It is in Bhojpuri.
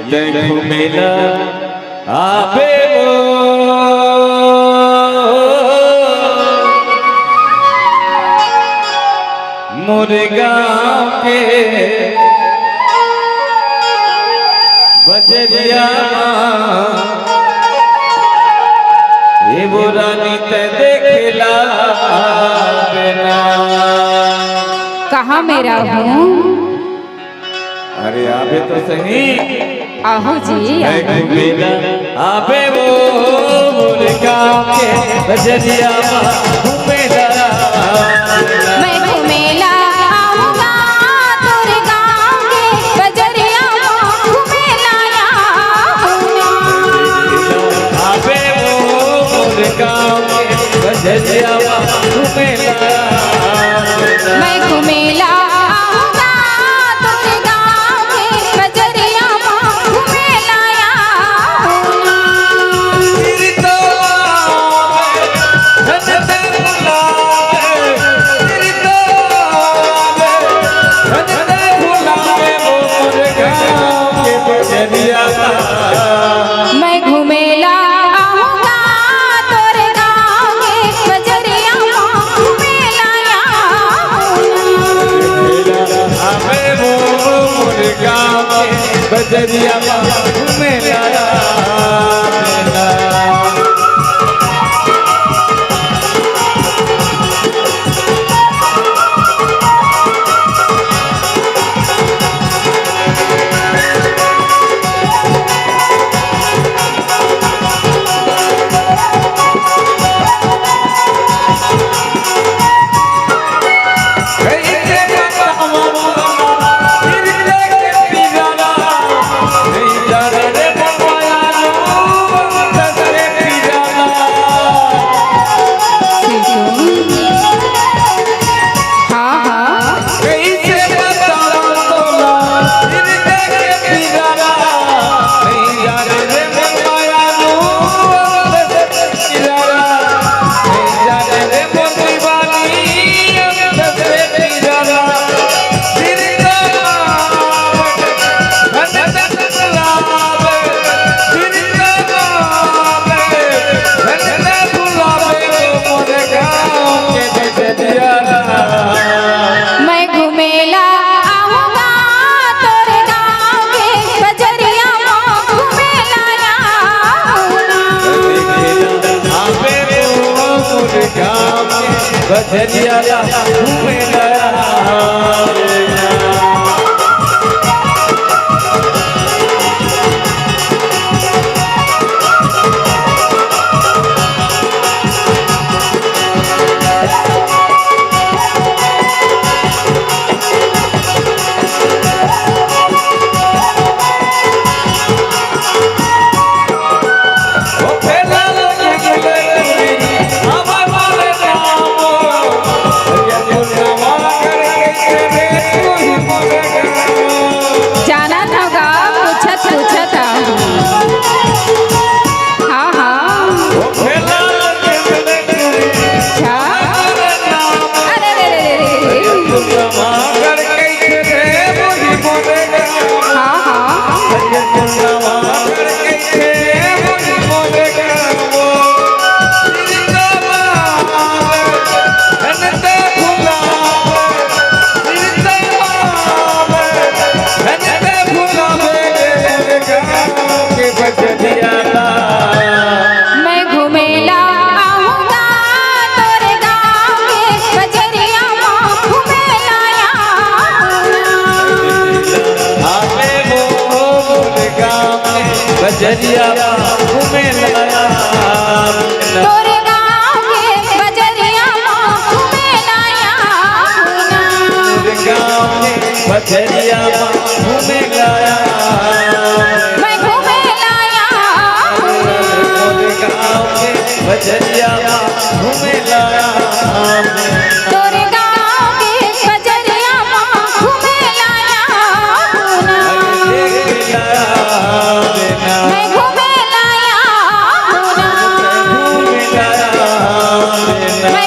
देखो मेला आवे वो मोरे गाँव के बजरिया ये बुरानी ते देखला बिना। कहाँ मेरा हूँ? अरे आवे तो सही। आहो जी मेला आवे वो मोरे गाँव के बजरिया मेला। मैं घूमेला आऊंगा तोरे गाँव के बजरिया घूमेला आवे वो मोरे गाँव के बजरिया घूमेला। मैं घूमेला आऊंगा तोरे गाँव के बजरिया घूमेला मैं घूमेला आऊंगा तोरे गाँव के बजरिया घूमेला आवे वो मोरे गाँव के बजरिया घूमेला। बजरिया घूमेला। मैं घूमेला आऊंगा तोरे गाँव के बजरिया घूमेला। आवे वो मोरे गाँव के बजरिया घूमेला। तोरे गाँव के बजरिया घूमेला। मोरे गाँव के बजरिया घूमेला। मैं घूमेला मोरे गाँव के बजरिया घूमेला। तोरे गाँव के बजरिया घूमेला। मैं घूमेला मैं